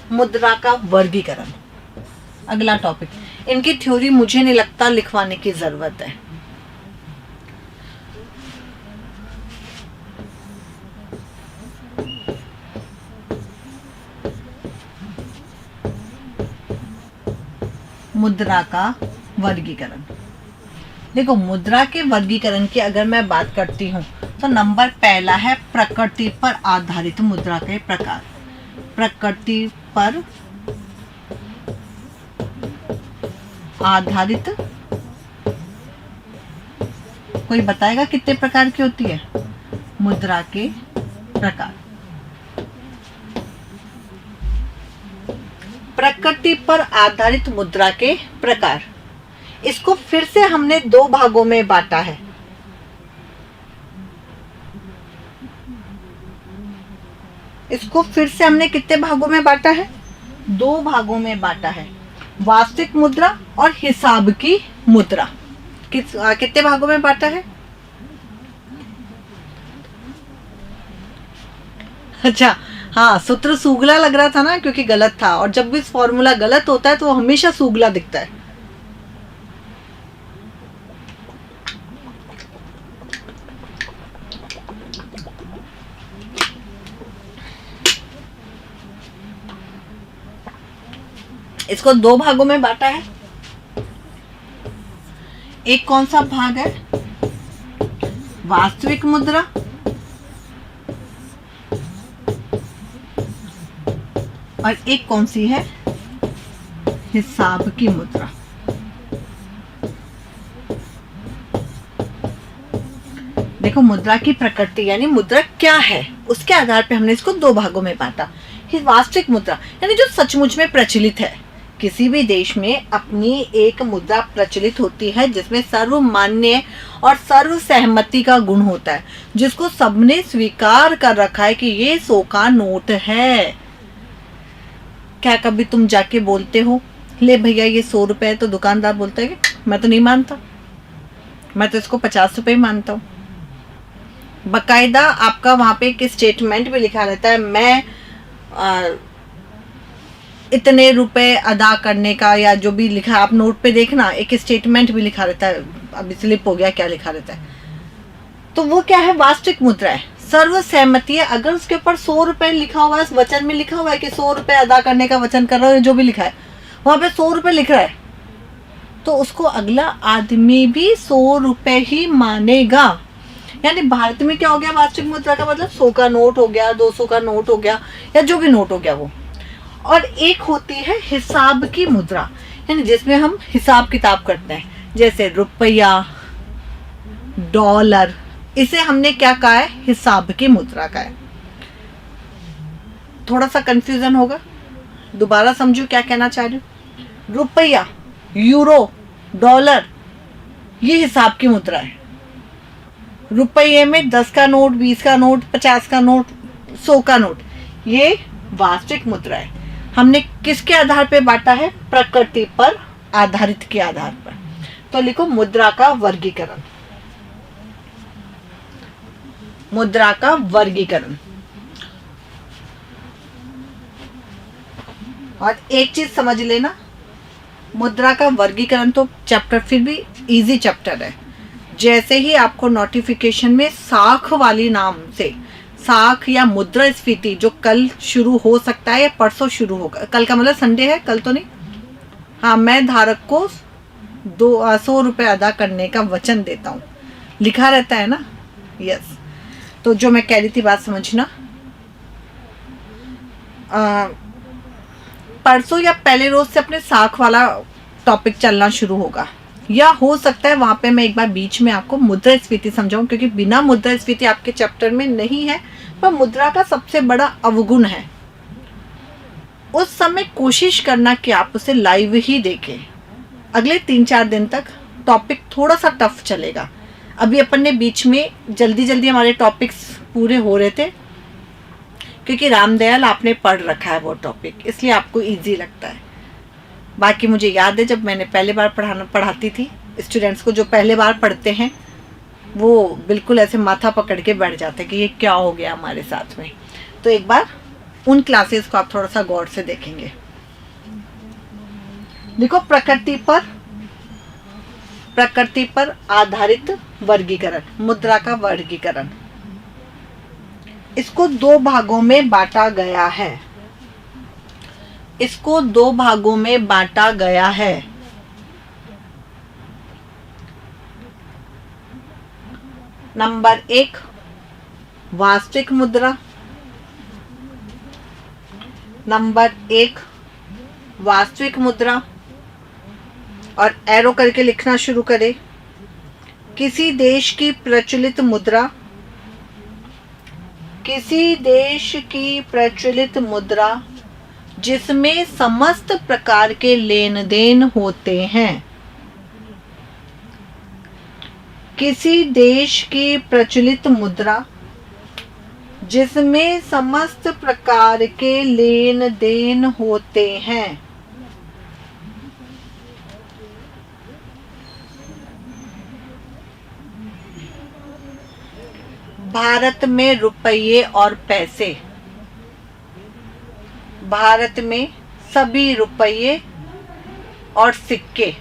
मुद्रा का वर्गीकरण, अगला टॉपिक। इनकी थ्योरी मुझे नहीं लगता लिखवाने की जरूरत है। मुद्रा का वर्गीकरण। देखो, मुद्रा के वर्गीकरण की अगर मैं बात करती हूँ तो नंबर पहला है प्रकृति पर आधारित मुद्रा के प्रकार। प्रकृति पर आधारित, कोई बताएगा कितने प्रकार की होती है मुद्रा के प्रकार? प्रकृति पर आधारित मुद्रा के प्रकार, इसको फिर से हमने दो भागों में बांटा है। इसको फिर से हमने कितने भागों में बांटा है? दो भागों में बांटा है, वास्तविक मुद्रा और हिसाब की मुद्रा। कितने भागों में बांटा है? अच्छा, हाँ, सूत्र सूगला लग रहा था ना, क्योंकि गलत था, और जब भी फॉर्मूला गलत होता है तो हमेशा सूगला दिखता है। इसको दो भागों में बांटा है। एक कौन सा भाग है? वास्तविक मुद्रा, और एक कौन सी है? हिसाब की मुद्रा। देखो, मुद्रा की प्रकृति यानी मुद्रा क्या है, उसके आधार पे हमने इसको दो भागों में बांटा। वास्तविक मुद्रा यानी जो सचमुच में प्रचलित है। किसी भी देश में अपनी एक मुद्रा प्रचलित होती है जिसमें सर्वमान्य और सर्व सहमति का गुण होता है, जिसको सबने स्वीकार कर रखा है कि ये 100 का नोट है। क्या कभी तुम जाके बोलते हो, ले भैया ये 100 रुपए है, तो दुकानदार बोलता है कि मैं तो नहीं मानता, मैं तो इसको 50 रुपए ही मानता हूँ। बकायदा आपका वहाँ पे एक स्टेटमेंट भी लिखा रहता है, मैं इतने रुपए अदा करने का, या जो भी लिखा है आप नोट पे देखना, एक स्टेटमेंट भी लिखा रहता है। अभी स्लिप हो गया क्या लिखा रहता है। तो वो क्या है? वास्तविक मुद्रा है, सर्व सहमति है। अगर उसके ऊपर 100 रुपए लिखा हुआ है, वचन में लिखा हुआ है कि 100 रुपए अदा करने का वचन कर रहा है, जो भी लिखा है वहां पे 100 रुपए लिख रहा है, तो उसको अगला आदमी भी 100 रुपए ही मानेगा। यानी भारत में क्या हो गया? वास्तविक मुद्रा का मतलब 100 का नोट हो गया, 200 का नोट हो गया, या जो भी नोट हो गया वो। और एक होती है हिसाब की मुद्रा, यानी जिसमें हम हिसाब किताब करते हैं, जैसे रुपया, डॉलर, इसे हमने क्या कहा है? हिसाब की मुद्रा का है। थोड़ा सा कंफ्यूजन होगा, दोबारा समझो क्या कहना चाह रही हूँ। रुपया, यूरो, डॉलर, ये हिसाब की मुद्रा है। रुपये में 10 का नोट, 20 का नोट, 50 का नोट, 100 का नोट, ये वास्तविक मुद्रा है। हमने किसके आधार पे बांटा है? प्रकृति पर आधारित के आधार पर। तो लिखो मुद्रा का वर्गीकरण। मुद्रा का वर्गीकरण। और एक चीज समझ लेना, मुद्रा का वर्गीकरण तो चैप्टर फिर भी इजी चैप्टर है। जैसे ही आपको नोटिफिकेशन में साख वाली नाम से, साख या मुद्रास्फीति, जो कल शुरू हो सकता है या परसों शुरू होगा, कल का मतलब संडे है, कल तो नहीं, हाँ, मैं धारक को 200 रुपये अदा करने का वचन देता हूँ, लिखा रहता है ना। यस, तो जो मैं कह रही थी बात समझना, परसों या पहले रोज से अपने साख वाला टॉपिक चलना शुरू होगा, या हो सकता है वहां पे मैं एक बार बीच में आपको मुद्रास्फीति समझाऊं, क्योंकि बिना मुद्रास्फीति आपके चैप्टर में नहीं है, पर मुद्रा का सबसे बड़ा अवगुण है। उस समय कोशिश करना कि आप उसे लाइव ही देखें। अगले 3-4 दिन तक टॉपिक थोड़ा सा टफ चलेगा। अभी अपन ने बीच में जल्दी जल्दी हमारे टॉपिक्स पूरे हो रहे थे, क्योंकि रामदयाल आपने पढ़ रखा है वो टॉपिक, इसलिए आपको इजी लगता है। बाकी मुझे याद है जब मैंने पहले बार पढ़ाती थी स्टूडेंट्स को, जो पहले बार पढ़ते हैं वो बिल्कुल ऐसे माथा पकड़ के बैठ जाते हैं कि ये क्या हो गया हमारे साथ में। तो एक बार उन क्लासेस को आप थोड़ा सा गौर से देखेंगे। देखो, प्रकृति पर आधारित वर्गीकरण, मुद्रा का वर्गीकरण, इसको दो भागों में बांटा गया है। इसको दो भागों में बांटा गया है। नंबर 1 वास्तविक मुद्रा। नंबर 1 वास्तविक मुद्रा, और एरो करके लिखना शुरू करें। किसी देश की प्रचलित मुद्रा, किसी देश की प्रचलित मुद्रा जिसमें समस्त प्रकार के लेन देन होते हैं। किसी देश की प्रचलित मुद्रा जिसमें समस्त प्रकार के लेन देन होते हैं। भारत में रुपये और पैसे, भारत में सभी रुपये और सिक्के,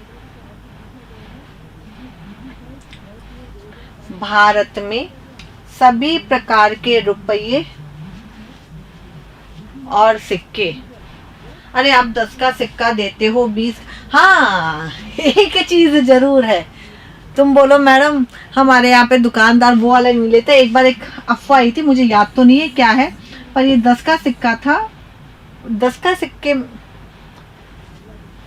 भारत में सभी प्रकार के रुपये और सिक्के। अरे आप 10 का सिक्का देते हो, 20। हाँ, एक चीज जरूर है, तुम बोलो मैडम हमारे यहाँ पे दुकानदार वो वाले नहीं लेते। एक बार एक अफवाह आई थी, मुझे याद तो नहीं है क्या है, पर ये 10 का सिक्का था। 10 का सिक्के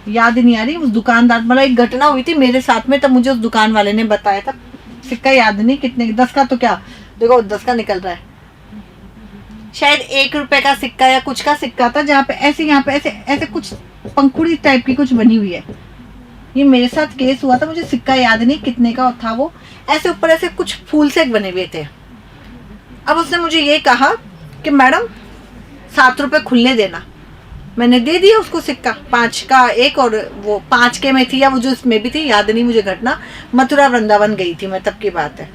याद ही नहीं आ रही, उस दुकानदार, मतलब एक घटना हुई थी मेरे साथ में, तब मुझे उस दुकान वाले ने बताया था। सिक्का याद नहीं कितने, 10 का तो क्या, देखो 10 का निकल रहा है, शायद 1 रुपए का सिक्का या कुछ का सिक्का था, जहाँ पे ऐसे, यहाँ पे ऐसे ऐसे कुछ पंखुड़ी टाइप की कुछ बनी हुई है। ये मेरे साथ केस हुआ था, मुझे सिक्का याद नहीं कितने का था वो, ऐसे ऊपर ऐसे कुछ फूल से बने हुए थे। अब उसने मुझे ये कहा कि मैडम 7 रुपए खुले देना। मैंने दे दिया उसको सिक्का, 5 का एक, और वो 5 के में थी या वो जो इसमें भी थी, याद नहीं मुझे घटना। मथुरा वृंदावन गई थी मैं, तब की बात है।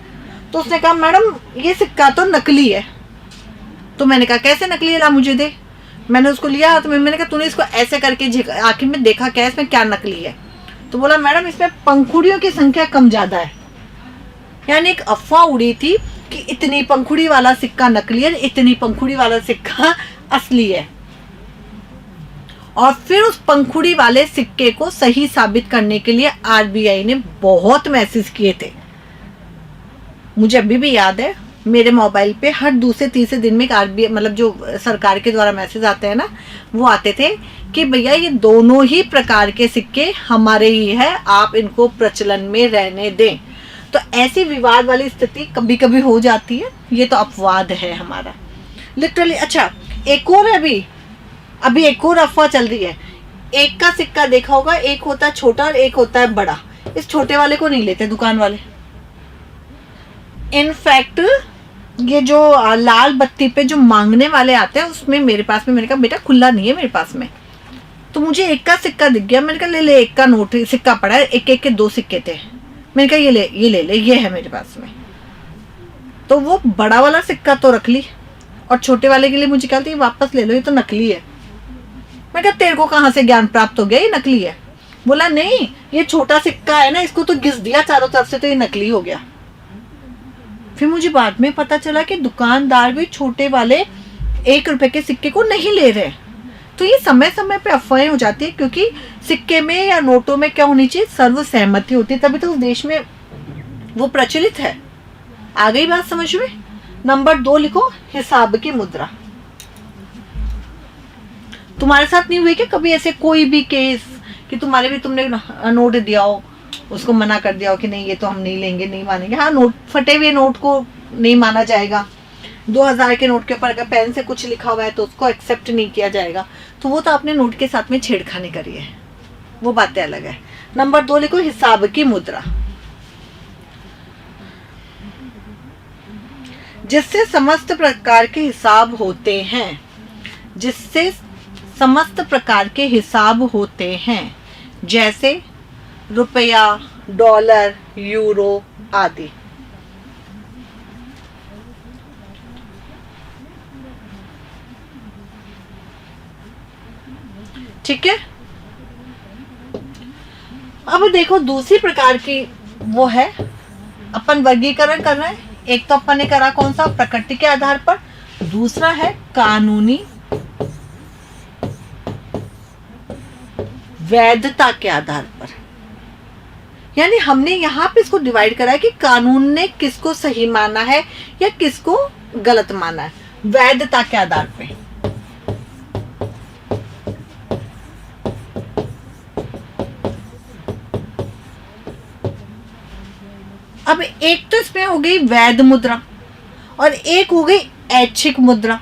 तो उसने कहा मैडम ये सिक्का तो नकली है। तो मैंने कहा कैसे नकली है, ला मुझे दे। मैंने उसको लिया, तो मैंने कहा तूने इसको ऐसे करके आखिर में देखा क्या इसमें क्या नकली है। तो बोला मैडम इसमें पंखुड़ियों की संख्या कम ज्यादा है। यानी एक अफवाह उड़ी थी कि इतनी पंखुड़ी वाला सिक्का नकली है, इतनी पंखुड़ी वाला सिक्का असली है। और फिर उस पंखुड़ी वाले सिक्के को सही साबित करने के लिए आरबीआई ने बहुत मैसेज किए थे। मुझे अभी भी याद है, मेरे मोबाइल पे हर दूसरे तीसरे दिन में एक आरबीआई, मतलब जो सरकार के द्वारा मैसेज आते हैं ना, वो आते थे कि भैया ये दोनों ही प्रकार के सिक्के हमारे ही है, आप इनको प्रचलन में रहने दें। तो ऐसी विवाद वाली स्थिति कभी कभी हो जाती है, ये तो अपवाद है हमारा लिटरली। अच्छा, एक और अभी एक और अफवाह चल रही है। 1 का सिक्का देखा होगा, एक होता है छोटा और एक होता है बड़ा। इस छोटे वाले को नहीं लेते दुकान वाले। इनफैक्ट ये जो लाल बत्ती पे जो मांगने वाले आते हैं, उसमें मेरे पास में, मैंने कहा बेटा खुला नहीं है मेरे पास में। तो मुझे 1 का सिक्का दिख गया, मैंने कहा ले ले, 1 का नोट सिक्का पड़ा है, एक के 2 सिक्के थे। मैंने कहा ये ले, ये है मेरे पास में। तो वो बड़ा वाला सिक्का तो रख ली, और छोटे वाले के लिए मुझे कहती है वापस ले लो, ये तो नकली है। मैं कहा तेरे को कहाँ से ज्ञान प्राप्त हो गया, ये नकली है। बोला नहीं, ये छोटा सिक्का है ना, इसको तो घिस दिया चारों तरफ से, तो ये नकली हो गया। फिर मुझे बाद में पता चला कि दुकानदार भी छोटे वाले 1 रुपए के सिक्के को नहीं ले रहे। तो ये समय समय पे अफवाहें हो जाती है, क्योंकि सिक्के में या नोटों में क्या होनी चाहिए, सर्व सहमति होती है, तभी तो उस देश में वो प्रचलित है। आ गई बात समझ में। नंबर 2 लिखो, हिसाब की मुद्रा। तुम्हारे साथ नहीं हुई क्या कभी ऐसे कोई भी केस कि तुमने नोट दिया हो, उसको मना कर दिया हो कि नहीं ये तो हम नहीं लेंगे, नहीं मानेंगे। हाँ, नोट, फटे हुए नोट को नहीं माना जाएगा। 2000 के नोट के ऊपर अगर पेन से कुछ लिखा हुआ है तो उसको एक्सेप्ट नहीं किया जाएगा। तो वो तो आपने नोट के साथ में छेड़खानी करी है, वो बातें अलग है। नंबर 2 लिखो, हिसाब की मुद्रा, जिससे समस्त प्रकार के हिसाब होते हैं, जिससे समस्त प्रकार के हिसाब होते हैं, जैसे रुपया, डॉलर, यूरो आदि। ठीक है। अब देखो दूसरी प्रकार की वो है, अपन वर्गीकरण कर रहे हैं। एक तो अपन ने करा कौन सा, प्रकृति के आधार पर, दूसरा है कानूनी वैधता के आधार पर। यानी हमने यहाँ पे इसको डिवाइड करा है कि कानून ने किसको सही माना है या किसको गलत माना है, वैधता के आधार पे। अब एक तो इसमें हो गई वैध मुद्रा और एक हो गई ऐच्छिक मुद्रा।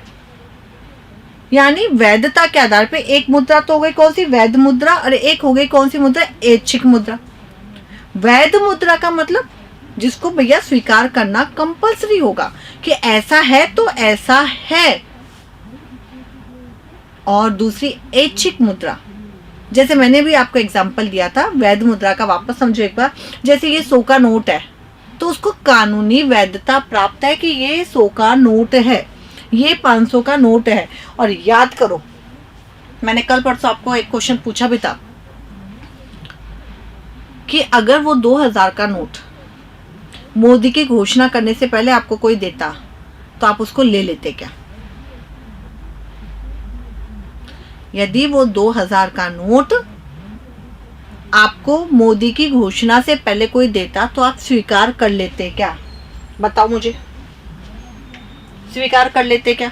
यानी वैधता के आधार पे एक मुद्रा तो हो गई कौन सी, वैध मुद्रा, और एक हो गई कौन सी मुद्रा, ऐच्छिक मुद्रा। वैध मुद्रा का मतलब जिसको भैया स्वीकार करना कंपलसरी होगा कि ऐसा है तो ऐसा है। और दूसरी ऐच्छिक मुद्रा, जैसे मैंने भी आपको एग्जांपल दिया था वैध मुद्रा का, वापस समझो एक बार। जैसे ये 100 का नोट है तो उसको कानूनी वैधता प्राप्त है कि ये 100 का नोट है, ये 500 का नोट है। और याद करो मैंने कल परसों आपको एक क्वेश्चन पूछा भी था कि अगर वो 2000 का नोट मोदी की घोषणा करने से पहले आपको कोई देता तो आप उसको ले लेते क्या? यदि वो 2000 का नोट आपको मोदी की घोषणा से पहले कोई देता तो आप स्वीकार कर लेते क्या? बताओ मुझे, स्वीकार कर लेते क्या?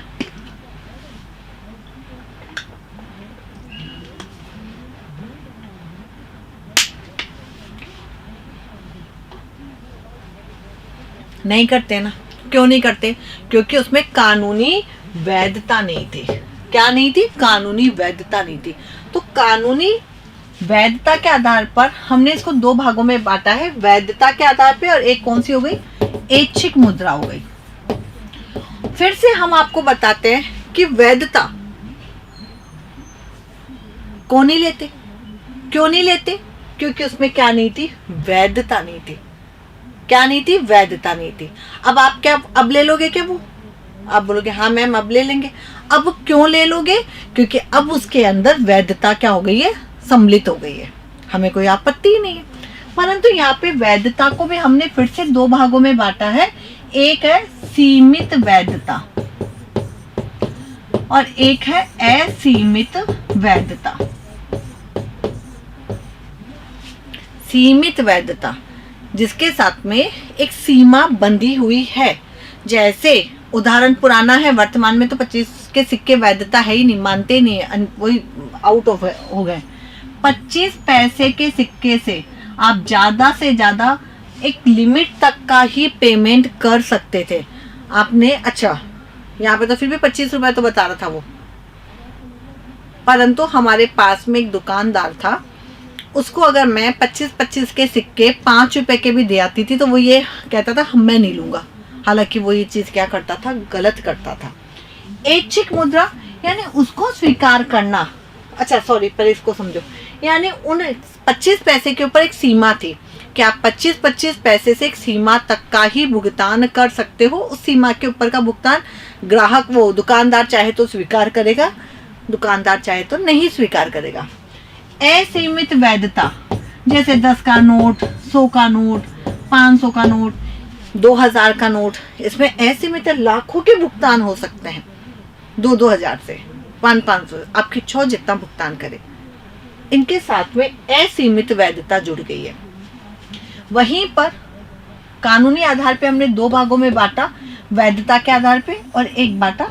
नहीं करते ना। क्यों नहीं करते? क्योंकि उसमें कानूनी वैधता नहीं थी। क्या नहीं थी? कानूनी वैधता नहीं थी। तो कानूनी वैधता के आधार पर हमने इसको दो भागों में बांटा है, वैधता के आधार पे, और एक कौन सी हो गई, ऐच्छिक मुद्रा हो गई। फिर से हम आपको बताते हैं कि वैधता कौन नहीं लेते, क्यों नहीं लेते? क्योंकि उसमें क्या नहीं थी, वैधता नहीं थी। क्या नहीं थी? वैधता नहीं थी। अब आप क्या अब ले लोगे क्या? वो आप बोलोगे हाँ मैम अब ले लेंगे। अब क्यों ले लोगे? क्योंकि अब उसके अंदर वैधता क्या हो गई है, सम्मिलित हो गई है। हमें कोई आपत्ति ही नहीं है। परंतु यहाँ पे वैधता को भी हमने फिर से दो भागों में बांटा है। एक है सीमित वैधता और एक है असीमित वैधता। सीमित वैधता जिसके साथ में एक सीमा बंधी हुई है। जैसे उदाहरण पुराना है, वर्तमान में तो 25 के सिक्के वैधता है ही नहीं, मानते नहीं है, वही आउट ऑफ हो गए। 25 पैसे के सिक्के से आप ज्यादा से ज्यादा एक लिमिट तक का ही पेमेंट कर सकते थे आपने। अच्छा यहाँ पे तो फिर भी 25 रुपए तो बता रहा था वो, परंतु हमारे पास में एक दुकानदार था, उसको अगर मैं 25-25 के सिक्के 5 रुपए के भी दे आती थी तो वो ये कहता था मैं नहीं लूंगा। हालांकि वो ये चीज क्या करता था, गलत करता था। ऐच्छिक मुद्रा यानी उसको स्वीकार करना। अच्छा सॉरी, पर इसको समझो, यानी उन 25 पैसे के ऊपर एक सीमा थी कि आप 25-25 पैसे से एक सीमा तक का ही भुगतान कर सकते हो। उस सीमा के ऊपर का भुगतान ग्राहक, वो दुकानदार चाहे तो स्वीकार करेगा, दुकानदार चाहे तो नहीं स्वीकार करेगा। असीमित वैधता जैसे 10 का नोट, 100 का नोट, 500 का नोट, 2000 का नोट, इसमें असीमित लाखों के भुगतान हो सकते हैं। 2-2 हजार से 500 आपकी इच्छा हो जितना भुगतान करे। इनके साथ में असीमित वैधता जुड़ गई है। वहीं पर कानूनी आधार पे हमने दो भागों में बांटा, वैधता के आधार पे और एक बांटा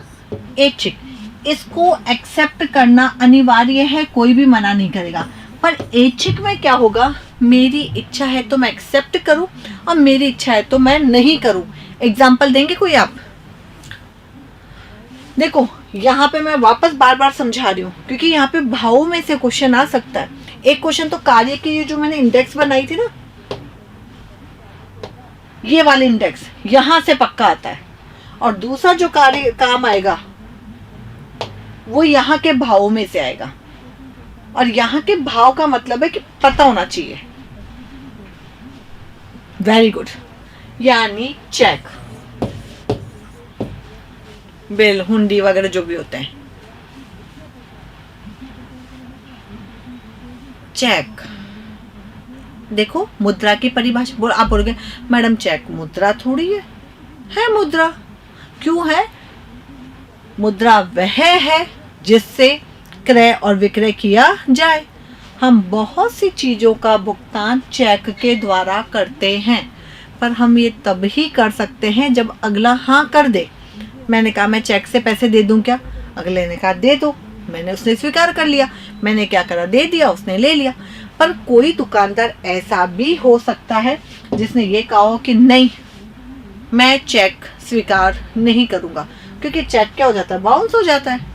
ऐच्छिक। इसको एक्सेप्ट करना अनिवार्य है, कोई भी मना नहीं करेगा। पर ऐच्छिक में क्या होगा, मेरी इच्छा है तो मैं एक्सेप्ट करूं और मेरी इच्छा है तो मैं नहीं करूं। एग्जाम्पल देंगे कोई आप? देखो यहाँ पे मैं वापस बार बार समझा रही हूँ क्योंकि यहाँ पे भावों में से क्वेश्चन आ सकता है। एक क्वेश्चन तो कार्य की, ये जो मैंने इंडेक्स बनाई थी ना, ये वाले इंडेक्स यहां से पक्का आता है, और दूसरा जो कार्य काम आएगा वो यहाँ के भावों में से आएगा। और यहाँ के भाव का मतलब है कि पता होना चाहिए। Very good. यानी चेक, बिल, हुंडी वगैरह जो भी होते हैं, चेक, देखो मुद्रा की परिभाषा, आप बोलोगे मैडम चेक मुद्रा थोड़ी है मुद्रा। क्यों है? मुद्रा वह है जिससे क्रय और विक्रय किया जाए। हम बहुत सी चीजों का भुगतान चेक के द्वारा करते हैं, पर हम ये तभी कर सकते हैं जब अगला हाँ कर दे। मैंने कहा मैं चेक से पैसे दे दूं क्या? अगले ने कहा दे दो, उसने स्वीकार कर लिया। मैंने क्या करा, दे दिया, उसने ले लिया। पर कोई दुकानदार ऐसा भी हो सकता है जिसने ये कहा हो कि नहीं मैं चेक स्वीकार नहीं करूंगा, क्योंकि चेक क्या हो जाता है, बाउंस हो जाता है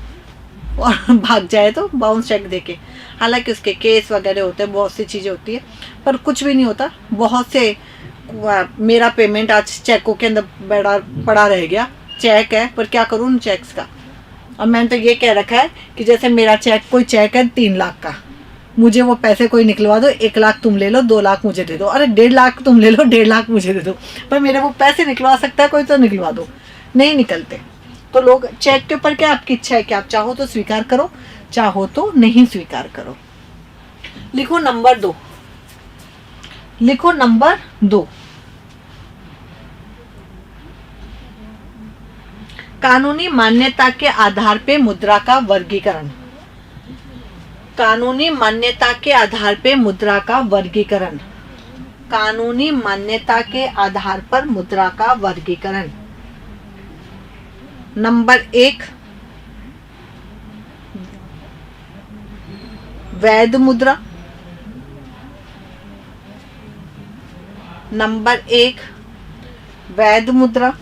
और भाग जाए तो बाउंस चेक देके। हालांकि उसके केस वगैरह होते हैं, बहुत सी चीज़ें होती है, पर कुछ भी नहीं होता। बहुत से मेरा पेमेंट आज चेकों के अंदर पड़ा रह गया, चेक है पर क्या करूँ उन चेक्स का। और मैंने तो ये कह रखा है कि जैसे मेरा कोई चेक है 3 लाख का, मुझे वो पैसे कोई निकलवा दो, 1 लाख तुम ले लो, 2 लाख मुझे दे दो, अरे 1.5 लाख तुम ले लो, 1.5 लाख मुझे दे दो, पर मेरे वो पैसे निकलवा सकता है कोई तो निकलवा दो। नहीं निकलते। तो लोग चेक के ऊपर क्या आपकी इच्छा है कि आप चाहो तो स्वीकार करो, चाहो तो नहीं स्वीकार करो। लिखो नंबर 2, लिखो नंबर 2, कानूनी मान्यता के आधार पे मुद्रा का वर्गीकरण। कानूनी मान्यता के आधार पे मुद्रा का वर्गीकरण। कानूनी मान्यता के आधार पर मुद्रा का वर्गीकरण। नंबर 1 वैध मुद्रा। नंबर 1 वैध मुद्रा,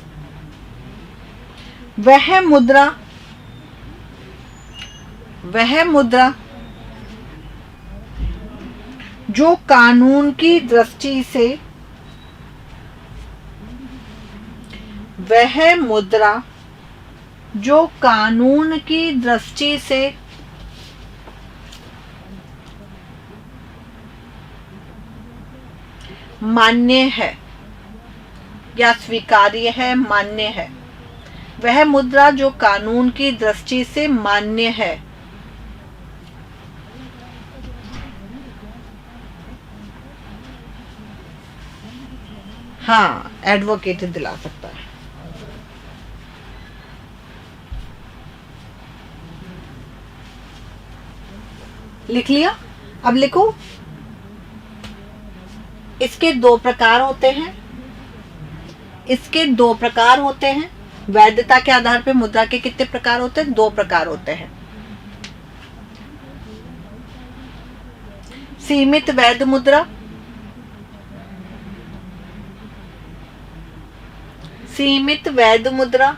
वह मुद्रा जो कानून की दृष्टि से, वह मुद्रा जो कानून की दृष्टि से मान्य है या स्वीकार्य है, मान्य है। वह मुद्रा जो कानून की दृष्टि से मान्य है। हाँ, एडवोकेट दिला सकता है। लिख लिया? अब लिखो, इसके 2 प्रकार होते हैं। इसके 2 प्रकार होते हैं। वैधता के आधार पे मुद्रा के कितने प्रकार होते हैं? 2 प्रकार होते हैं। सीमित वैध मुद्रा, सीमित वैध मुद्रा,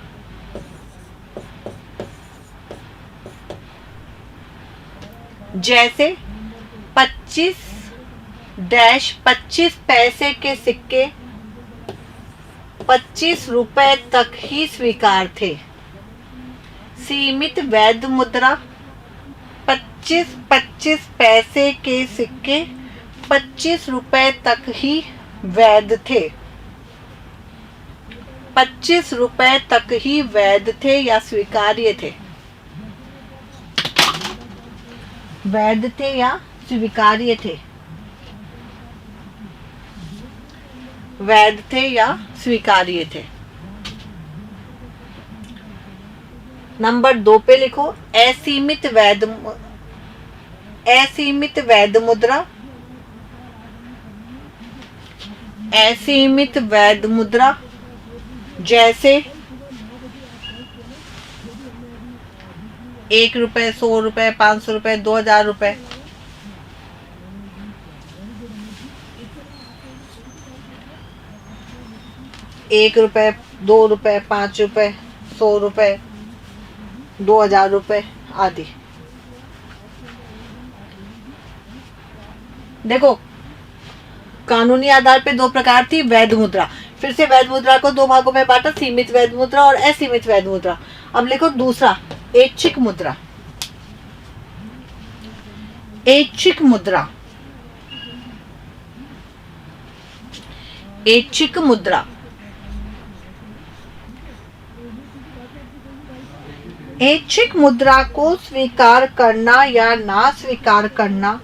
जैसे 25 पैसे के सिक्के 25 रुपए तक ही स्वीकार थे। सीमित वैध मुद्रा 25 पैसे के सिक्के 25 रुपए तक ही वैध थे। 25 रुपए तक ही वैध थे या स्वीकार्य थे। वैध थे या स्वीकार्य थे। वैध थे या स्वीकार्य थे। नंबर 2 पे लिखो असीमित वैध मुद्रा। असीमित वैध मुद्रा जैसे 1 रुपए, 100 रुपए, 500 रुपए, 2000 रुपए। ₹1, ₹2, ₹5, ₹100, ₹2000 आदि। देखो, कानूनी आधार पे 2 प्रकार थी वैध मुद्रा। फिर से वैध मुद्रा को 2 भागों में बांटा, सीमित वैध मुद्रा और असीमित वैध मुद्रा। अब लिखो दूसरा, ऐच्छिक मुद्रा। ऐच्छिक मुद्रा। ऐच्छिक मुद्रा। ऐच्छिक मुद्रा को स्वीकार करना या ना स्वीकार करना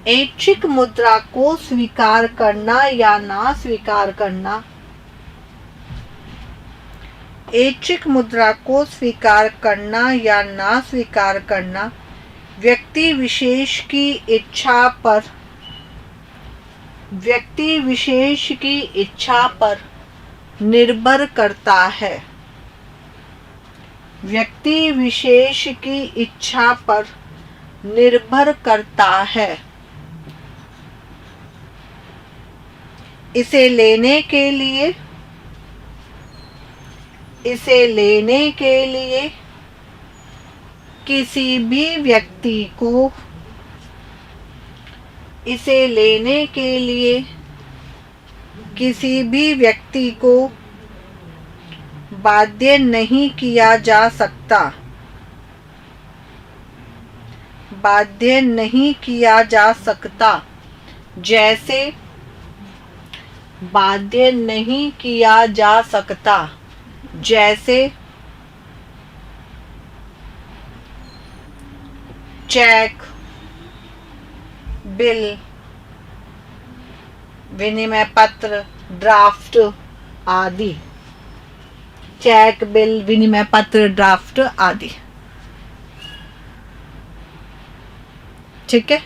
ऐच्छिक मुद्रा को स्वीकार करना या ना स्वीकार करना, ऐच्छिक मुद्रा को स्वीकार करना या ना स्वीकार करना व्यक्ति विशेष की इच्छा पर, व्यक्ति विशेष की इच्छा पर निर्भर करता है, व्यक्ति विशेष की इच्छा पर निर्भर करता है। इसे लेने के लिए, इसे लेने के लिए किसी भी व्यक्ति को, इसे लेने के लिए किसी भी व्यक्ति को बाध्य नहीं किया जा सकता, बाध्य नहीं किया जा सकता। जैसे बाध्य नहीं किया जा सकता, जैसे चेक, बिल, विनिमय पत्र, ड्राफ्ट आदि। चेक, बिल, विनिमय पत्र, ड्राफ्ट आदि। ठीक है।